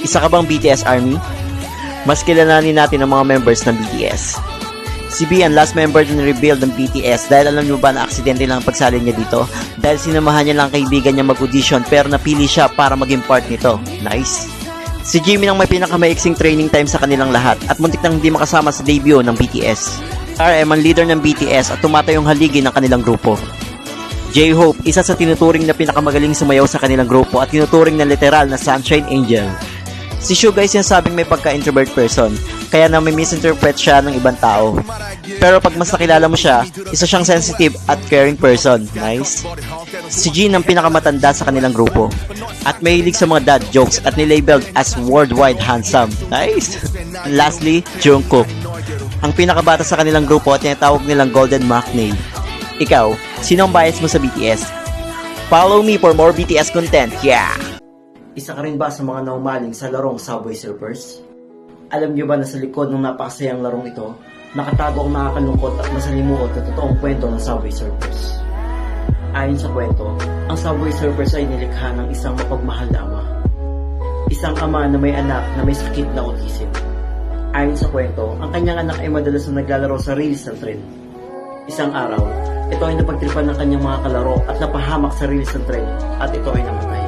Isa ka bang BTS ARMY? Mas kilalanin natin ang mga members ng BTS. Si B ang last member din revealed ng BTS dahil alam nyo ba na aksidente lang ang pagsali niya dito dahil sinamahan niya lang kaibigan niya mag-audition pero napili siya para maging part nito. Nice! Si Jimin ang may pinakamaiksing training time sa kanilang lahat at muntik nang hindi makasama sa debut ng BTS. RM ang leader ng BTS at tumatayong haligi ng kanilang grupo. J-Hope, isa sa tinuturing na pinakamagaling sumayaw sa kanilang grupo at tinuturing na literal na Sunshine Angel. Si Suga ay sinasabing may pagka-introvert person, kaya na may misinterpret siya ng ibang tao. Pero pag mas nakilala mo siya, isa siyang sensitive at caring person. Nice. Si Jin ang pinakamatanda sa kanilang grupo at mahilig sa mga dad jokes at nilabeled as worldwide handsome. Nice. And lastly, Jungkook, ang pinakabata sa kanilang grupo at tinatawag nilang Golden Maknae. Ikaw, sino ang bias mo sa BTS? Follow me for more BTS content. Yeah! Isa ka rin ba sa mga naumaling sa larong Subway Surfers? Alam niyo ba na sa likod ng napakasayang larong ito, nakatago ang nakakalungkot at masalimuot na totoong kwento ng Subway Surfers. Ayon sa kwento, ang Subway Surfers ay nilikha ng isang mapagmahal na ama. Isang ama na may anak na may sakit na autism. Ayon sa kwento, ang kanyang anak ay madalas na naglalaro sa rails ng tren. Isang araw, ito ay napagtripan ng kanyang mga kalaro at napahamak sa rails ng tren at ito ay namatay.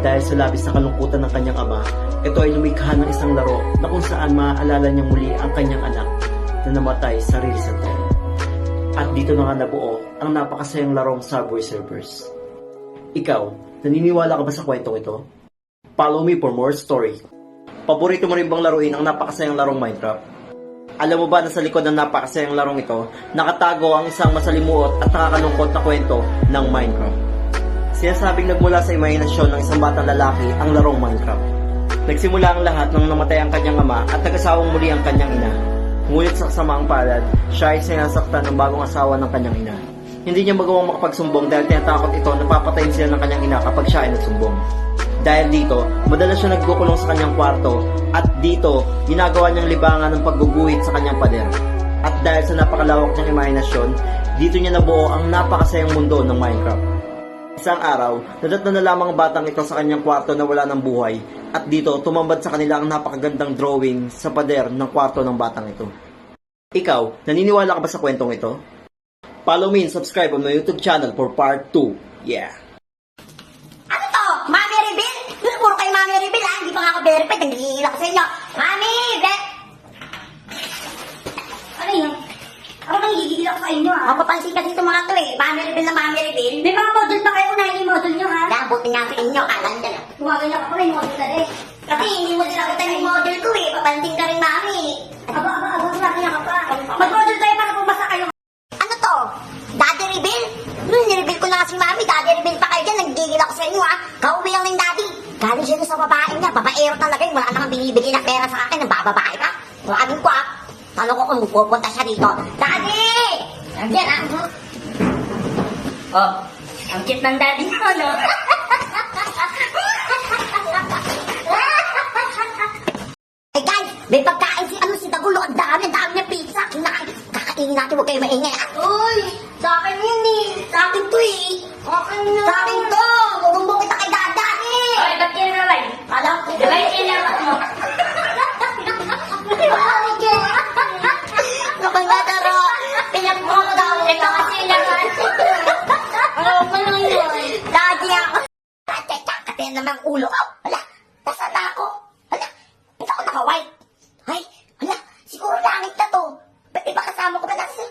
Dahil sa labis na kalungkutan ng kanyang ama, ito ay lumikha ng isang laro na kung saan maaalala niyang muli ang kanyang anak na namatay sa rails ng tren. At dito na nga nabuo ang napakasayang larong Subway Surfers. Ikaw, naniniwala ka ba sa kwentong ito? Follow me for more story. Paborito mo rin bang laruin ang napakasayang larong Minecraft? Alam mo ba na sa likod ng napakasayang larong ito, nakatago ang isang masalimuot at nakakalungkot na kwento ng Minecraft? Sinasabing nagmula sa imahinasyon ng isang batang lalaki ang larong Minecraft. Nagsimula ang lahat nang namatay ang kanyang ama at nag-asawang muli ang kanyang ina. Ngunit sa kasamaang palad, siya ay sinasaktan ng bagong asawa ng kanyang ina. Hindi niya magawang makapagsumbong dahil tinatakot ito na papatayin sila ng kanyang ina kapag siya ay nagsumbong. Dahil dito, madalas siya nagkukulong sa kanyang kwarto at dito, ginagawa niyang libangan ng pagguguhit sa kanyang pader. At dahil sa napakalawak niyang imahinasyon, dito niya nabuo ang napakasayang mundo ng Minecraft. Isang araw, nadatnan na lamang ang batang ito sa kanyang kwarto na wala ng buhay at dito tumambad sa kanila ang napakagandang drawing sa pader ng kwarto ng batang ito. Ikaw, naniniwala ka ba sa kwentong ito? Follow me and subscribe on my YouTube channel for part 2. Yeah! Ano to? Mami Reveal? Puro kayo Mami Reveal ha? Hindi pa nga ako verified. Nagigil ako sa inyo. Mami! Ano yun? Ako nang gigigil ako sa inyo ha? Mapapansin kasi itong mga to eh. Mami Reveal na Mami Reveal. May mga model pa kayo na yung model nyo ha? Buti nga sa inyo. Kalan dyan ha? Tuwagan niyo ako rin model ka rin. Kasi hindi mo din nakita yung model ko eh. Papansin ka rin Mami. Aba, laki na ka pa. Mag-model tayo para pumasa kayo. Ano to? Daddy Reveal? Nireveal ko na kasi Mami. Daddy Reveal pa kayo dyan. Nagigil ako sa inyo ha? Kauwi lang ng daddy. Galing siya sa babae niya. Babaero talaga yun. Wala namang binibigay na pera sa akin. Nagbababae ka. Tuwagin ko ha. Talo ko kung pupunta siya dito. Daddy! Nandiyan ha? Oh, ang cute ng daddy mo, no? Hey guys, may pagkain si Dagulo. Ang dami niya pizza. Kakainin natin, huwag kayo maingay. Uy, sa akin yun eh. Sa akin to eh. Akin na. Sa akin to. Gugumbong kita kay Dada eh. Okay, ba't yun naman? Alam ko. Diba yung kinaman mo? Napangataro. Pinagpo ko daw. Ito kasi naman. Alam mo lang yun. Daddy ako. Kati naman ulo ko. Hala, nasaan na ako? Hala, hindi ako naka-white. Ay, hala, siguro langit na to. Ba't iba kasama ko ba na si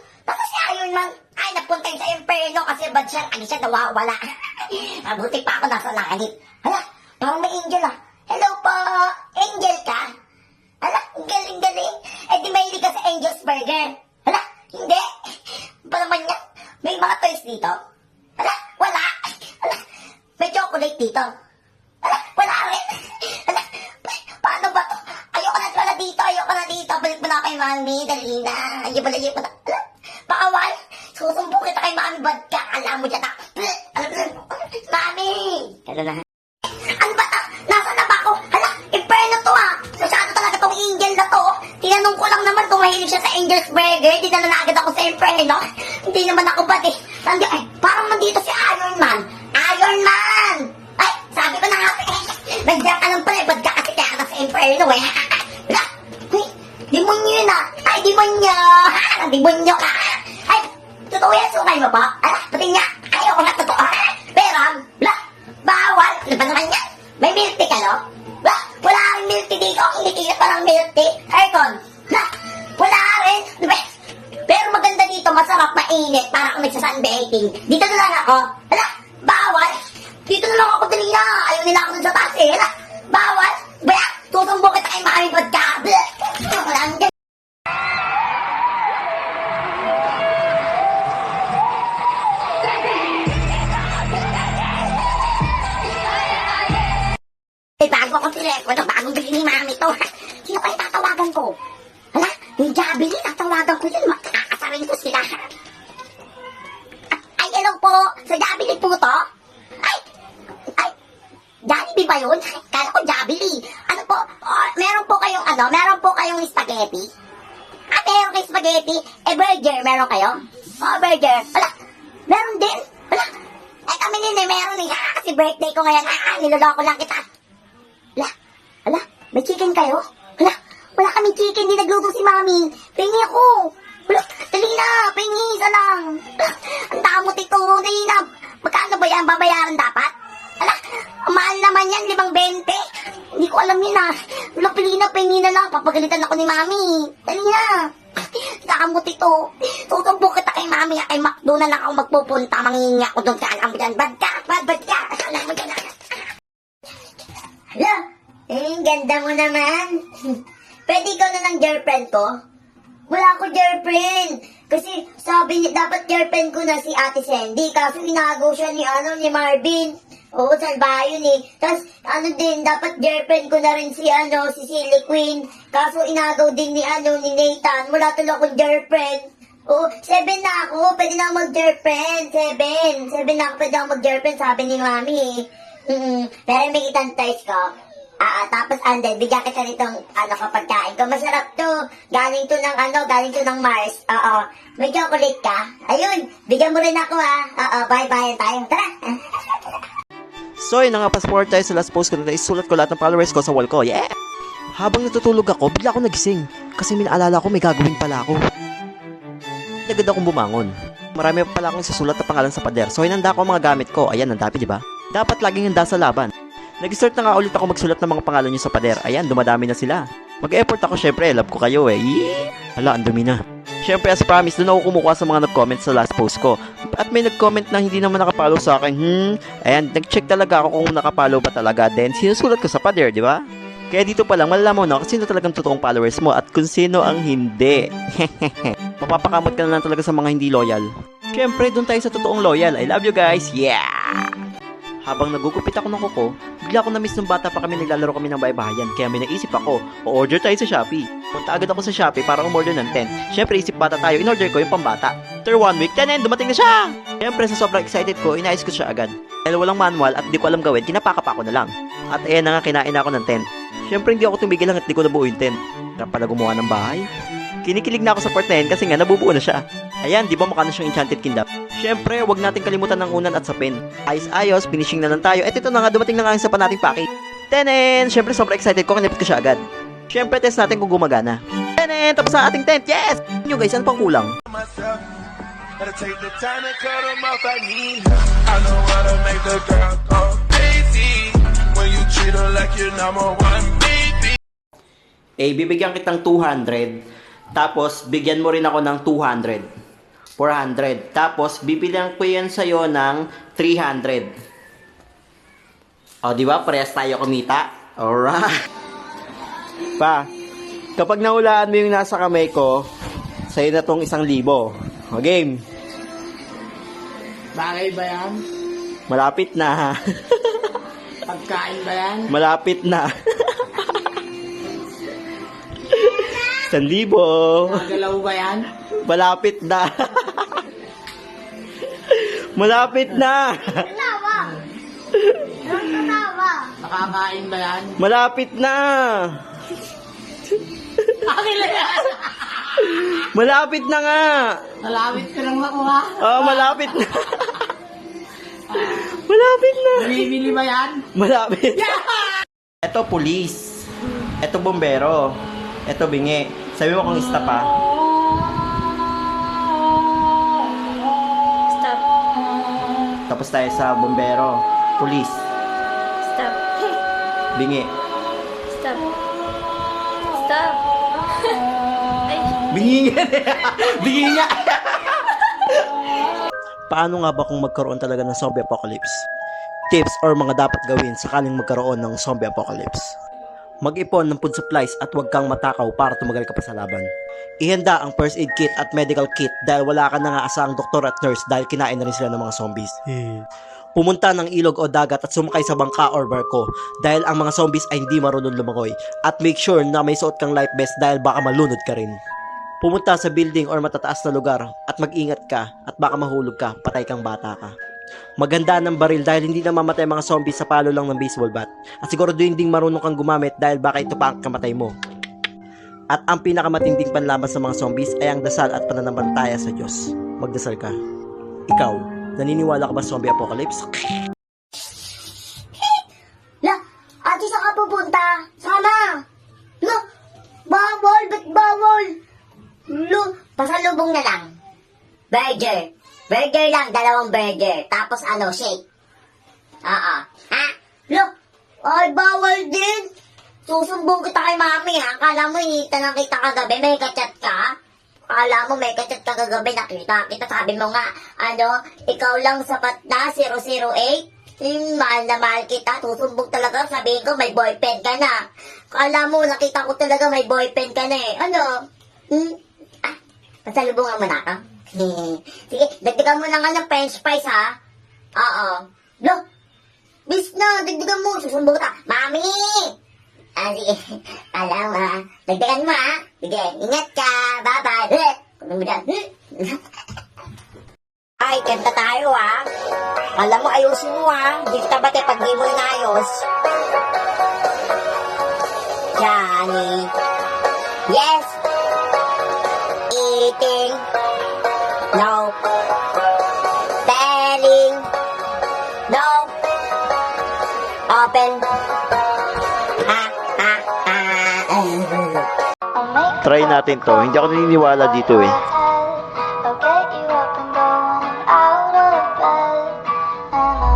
Iron Man? Ay, napunta yun sa Inferno kasi bad siya. Ano siya, nawawala. Mabuti pa ako nasa langit. Hala, parang may angel ah. Hello po, angel ka? Hala, galing. Eh di mahilig ka sa Angel's Burger. Hala, hindi. Ba naman yan? May mga toys dito? Hala, wala. Hala, may chocolate dito. Hala, wala rin. Hala, paano ba to? Ayoko na dito. Balik mo na kay Mami. Dali na. Ayoko na. Hala, pakawal. Susumbong kita kay Mami. Bad ka. Alam mo dyan na. Mami. Hala na. Ano ba ta? Nasaan na ba ako? Hala, Inferno to ah. Masyado talaga tong angel na to. Tinanong ko lang naman kung mahilig siya sa Angel's Burger. Dinala na agad ako sa Inferno. Hindi naman ako bad eh. Ay, parang mandito si Iron Man. Iron Man! Ay, sabi ko na nga eh. Nandiyan ka lang pala eh. Bad ka kasi kaya inkwento eh. Hala, uy, demonyo yun ah. Ay, demonyo. Demonyo ka. Ay, totoo yan, sukay mo po. Ala, pati nga, ayoko na totoo. Pero, hala, bawal. Ano ba naman yan? May milk tea ka, no? Wala rin milk tea dito. Hindi kaya palang milk tea. Aircon. Wala rin. Diba? Pero maganda dito, masarap, mainit. Para kung nagsasunbaking. Dito na lang ako. Hala, bawal. Dito na lang ako dali na. Ayaw nila ako dun sa taas eh. Hala, bawal. Baya, tutumbo kita kay Mami Vodka. Wala ang ganyan. Bago akong telepono, bagong bili ni Mami to. Sino pa yung tatawagan ko? Hala, yung Jabili, tatawagan ko yun. Makakasarin ko sila. Ay, hello po. Sa Jabili po to? Ay, Jollibee ba yun? Kala ko Jabili. Ano po? Meron po kayong spaghetti? Meron kayong spaghetti? Burger, meron kayo? Burger. Hala, meron din. Hala, kami din meron eh. Kasi birthday ko ngayon. Niloloko lang kita. Hala, may chicken kayo? Hala, wala kaming chicken, di nagluto si Mami. Pingi ako. Hala, dali na, pingi, isa lang. Hala, ang damot ito, dali na. Magkano ba yan, babayaran dapat? Hala, ang mahal naman yan, 5.20. Hindi ko alam yun ah. Hala, pili na, pingi na lang. Papagalitan ako ni Mami. Dali na. Damot ito. Tutumbo kita kay Mami, kay McDo na lang ako magpupunta. Mangingi ako doon sa alam mo dyan. Bad ka. Alam mo dyan. Hala, ganda mo naman. Pwede ikaw na ng girlfriend ko? Wala ko girlfriend. Kasi sabi niya, dapat girlfriend ko na si Ate Sandy. Kaso inagaw siya ni Marvin. Oo, salba yun eh. Tapos, dapat girlfriend ko na rin si Silly Queen. Kaso inagaw din ni Nathan. Wala tuloy akong girlfriend. Oo, 7 na ako. Pwede na ako mag-girlfriend. 7 na ako, pwede ako mag-girlfriend, sabi ni Mami eh. Pero may kitang toys ko. Tapos bigyan kita nitong kapagkain ko. Masarap to. Galing to ng Mars. Oo. May chocolate ka. Ayun, bigyan mo rin ako bye-bye tayo. Tara. So, yun na nga, passport tayo sa last post ko na isulat ko lahat ng followers ko sa wall ko. Yeah! Habang natutulog ako, bigla ako nagising. Kasi minaalala ko may gagawin pala ako. Agad akong bumangon. Marami pala akong isusulat na pangalan sa pader. So, hinanda ko ang mga gamit ko. Ayan, ang dami, di ba? Dapat laging handa sa laban. Nag-start na nga ulit ako magsulat ng mga pangalan nyo sa pader. Ayan, dumadami na sila. Mag-effort ako, syempre, love ko kayo eh. Hala, ang dumi na. Syempre, as promised, doon ako kumukuha sa mga nag-comment sa last post ko. At may nag-comment na hindi naman nakapollow sa akin. Ayan, nag-check talaga ako kung nakapollow ba talaga. Then, sinusulat ko sa pader, di ba? Kaya dito pa lang, malalaman mo na kung sino talagang totoong followers mo at kung sino ang hindi. Mapapakamot ka na lang talaga sa mga hindi loyal. Syempre, doon tayo sa totoong loyal. I love you guys. Yeah! Habang nagugupit ako ng kuko, bigla ko na-miss nung bata pa kami naglalaro kami ng baybahayan. Kaya may naisip ako, o-order tayo sa Shopee. Punta agad ako sa Shopee para umorder ng tent. Syempre, isip bata tayo, in-order ko yung pambata. After 1 week, tanen, dumating na siya! Syempre, sa sobrang excited ko, inayos ko siya agad. Dahil walang manual at di ko alam gawin, kinapakapa ko na lang. At ayan na nga, kinain ako ng tent. Syempre, hindi ako tumigil hanggat di ko nabuo yung tent. Sarap pala gumawa ng bahay. Kinikilig na ako sa part na yan kasi nga nabubuo na siya. Ayan, di ba mukha na siyang enchanted kingdom? Syempre, wag natin kalimutan ng unan at sapin. Ayos, finishing na lang tayo. At ito na nga, dumating na nga ang sapa nating package. Tenen! Syempre, sobrang excited ko, kinipit ko siya agad. Syempre, test natin kung gumagana. Tenen! Tapos na ating tent! Yes! Nyo guys, ano pang kulang? Bibigyan kitang 200. Tapos, bigyan mo rin ako ng 200. 400. Tapos, bibilang ko yan sa'yo ng 300. O, di ba? Parehas tayo kumita. Alright. Pa, kapag nahulaan mo yung nasa kamay ko, sa'yo na tong 1,000. O, game. Bagay ba yan? Malapit na. Pagkain ba yan? Malapit na. 1,000. Nagalaw ba yan? Malapit na. Malapit na. Nakakain ba yan? Malapit na. Akin na yan! Malapit na nga. Malapit ka lang makuha. Malapit na. Malapit na. Bumibili ba yan? Malapit. Ito, police. Ito bombero. Ito bingi. Sabi mo kung stop ha. Stop. Tapos tayo sa bombero. Police. Stop. Bingi. Stop. Stop. Ay. Bingi nga. Bingi nga. Paano nga ba kung magkaroon talaga ng zombie apocalypse? Tips or mga dapat gawin sakaling magkaroon ng zombie apocalypse. Mag-ipon ng food supplies at huwag kang matakaw para tumagal ka pa sa laban. Ihanda ang first aid kit at medical kit dahil wala ka na nga asang doktor at nurse dahil kinain na rin sila ng mga zombies. Pumunta ng ilog o dagat at sumakay sa bangka or barko dahil ang mga zombies ay hindi marunong lumangoy at make sure na may suot kang life vest dahil baka malunod ka rin. Pumunta sa building or matataas na lugar at mag-ingat ka at baka mahulog ka, patay kang bata ka. Maganda ng baril dahil hindi na mamatay mga zombies sa palo lang ng baseball bat. At siguro din marunong kang gumamit dahil baka ito pa ang kamatay mo. At ang pinakamatinding panlaban sa mga zombies ay ang dasal at pananampalataya sa Diyos. Magdasal ka. Ikaw, naniniwala ka ba sa zombie apocalypse? La, ate saan ka pupunta? Sana. La, bawal, ba't bawal? Lo, pasalubong na lang. Burger. Burger lang, 2 burger. Tapos shake. Oo. Ha? Lo, ay bawal din. Susumbong kita kay mami ha. Akala mo hinita kita kagabi, may kachat ka? Akala mo may kachat ka kagabi, nakita kita. Sabi mo nga, ikaw lang sapat na, 008. Mahal na mahal kita. Susumbong talaga, sabihin ko may boyfriend ka na. Akala mo, nakita ko talaga may boyfriend ka na eh. Pasalubungan mo na ako? Sige, dagdagan mo na nga ng french fries ha. Oo. Lo, bis na, dagdagan mo. Susumbong ka. Mami! Sige. Alam ha. Dagdagan mo ha. Sige, ingat ka. Bye-bye. Kulong mo dyan. Ay, kanta tayo ha. Alam mo, ayusin mo ha. Di kita bate pag di mo inayos. Johnny. Yes. Eating. No. Telling. No. Open. Try natin to. Hindi ako naniniwala dito eh. I'll get you up and going out of bed.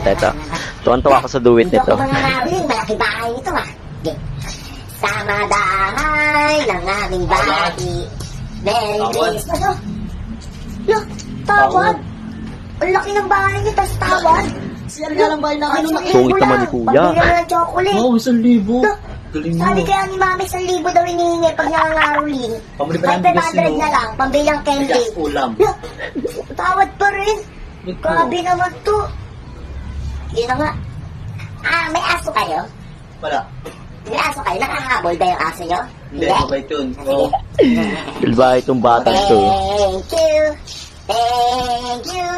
Tay. Tuwan-tuwa ako sa duwit Dito nito. ako manangaling. Malaki bahay nito ha. Okay. Sama bahay ng aming bahay. Merry Christmas. Lo, tawad. Ang laki ng bahay niyo, tas tawad. Siyan nga lang bahay namin nung Sungit naman ni Kuya. Pambili mo ng chocolate. Oo, 1,000. Lo, Galing mo. sabi kaya ni Mami, 1,000 daw hinihingi pag nangangaroling. Pambili pa ng Ay, bigas 500 niyo. na lang. Pambilang candy. Bigas, ulam. Lo, tawad pa rin. Grabe naman to. Yun na nga. May aso kayo? Wala. May aso kayo? Nakakahabol ba yung aso nyo? Hindi, mabait yun. Oo. Diba itong batang to? Thank you. Thank you.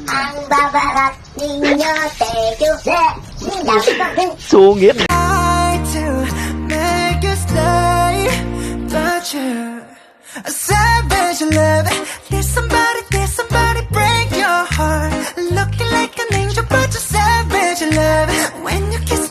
Ang babarat ninyo. Thank you. Sungit! try to make you stay, but you're a savage love. There's somebody break your heart. Looking like an angel, but you're savage love. When you kiss